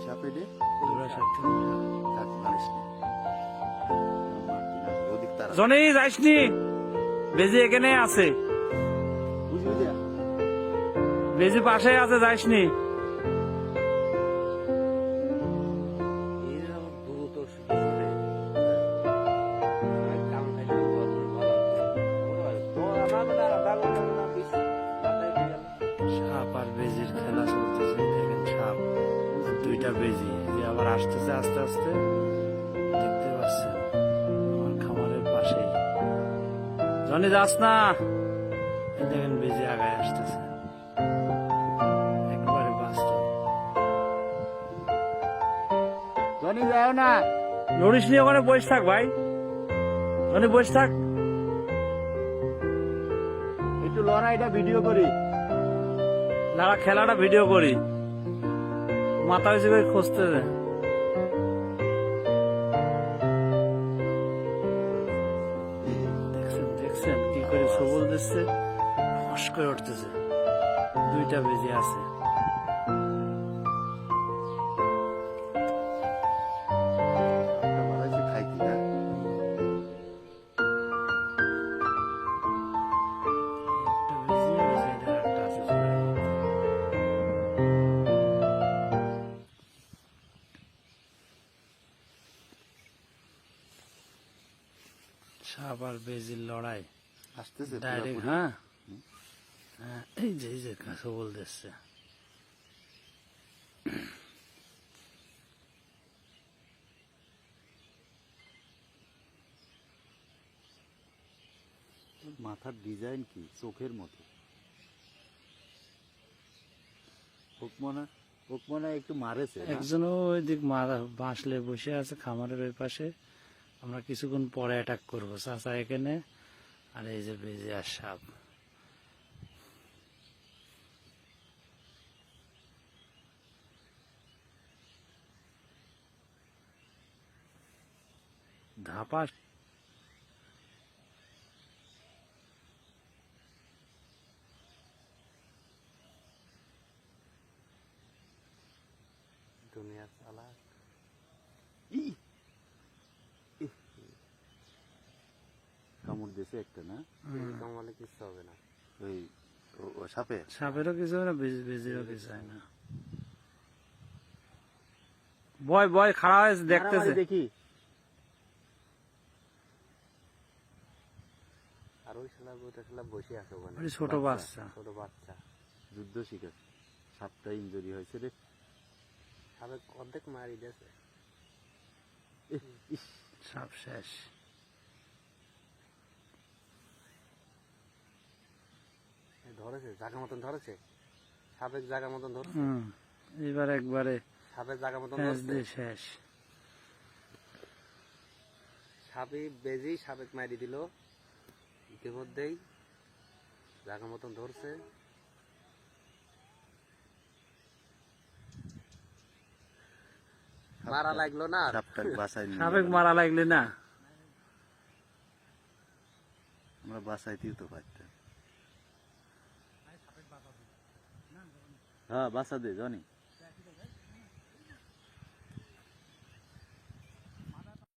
সাপ এডে ধরা সাপ কাক মারিস নি ওদিক তারা জনি যাইসনি বেজি এখানে আছে বুঝবি যা বেজি পাশে আছে যাইসনি সাপ আর বেজির খেলা চলতেছে দেখেন সাপ আর দুইটা বেজি যে আবার আসতেছে আস্তে আস্তে দেখতে পাচ্ছেন আমার খামারের পাশেই জনি যাস না এই দেখেন বেজি আগায় আসতেছে একবারে বাস্তব জনি যাও না লড়িস নি ওখানে বসে থাক ভাই জনি বসে থাক একটু লড়াইটা ভিডিও করি দাঁড়া খেলাটা ভিডিও করি মাথা বেশি করে খুঁজতে দে দেখছেন দেখছেন কি করে সবল দিচ্ছে ফস করে উঠতেছে দুইটা বেজে আছে মারাইছে খাইতি না একটা বেজে বেজে এটা একটা আছে চলে গেছে। সাপ আর বেজির লড়াই আসতেছে ডাইরেক্ট পুরাপুরি। হ্যাঁ হ্যাঁ এই যে সবল দিচ্ছে মাথার ডিজাইন কি চোখের মতো ওক মনে হয় একটু মারেছে না? একজন ওই দিক মারা বাঁশলে বসে আছে খামারের ওই পাশে আমরা কিছুক্ষণ পরে অ্যাটাক করবো চাচা এখানে আর এই যে বেজে আর সাপ ধাপা দুনিয়া চালাক ই! ইহ! কামড় দিয়েছে একটা না কামালে কিচ্ছু হবে না ওই ও সাপে সাপেরও কিছু হয় না বেজিরও কিছু হয় না বয় বয় খাড়া হয়েছে দেখতেছে মারামারি দেখি আর ওই শালা ওটা শালা বসে আছে ওখানে ওই ছোট বাচ্চা ছোট বাচ্চা যুদ্ধ শিখেছে সাপটা ইনজুরি হয়েছে রে সাবেক অর্ধেক মারি দিয়েছে ইহ! ইস! সাপ শেষ ধরেছে জায়গা মতন ধরেছে সাবেক জায়গা মতন ধরেছে হুম এবার একবারে সাবেক জায়গা মতন শেষ ধরছে দিয়ে শেষ সাপে বেজি সাবেক মারি দিল ইতিমধ্যেই জায়গা মতন ধরছে মারা লাগলো না আর। সাপটাকে বাঁচাই নিয়ে সাবেক গেলাম। মারা লাগলে না আমরা বাঁচাইতেই তো পারতাম হ্যাঁ বাঁচা দে জানি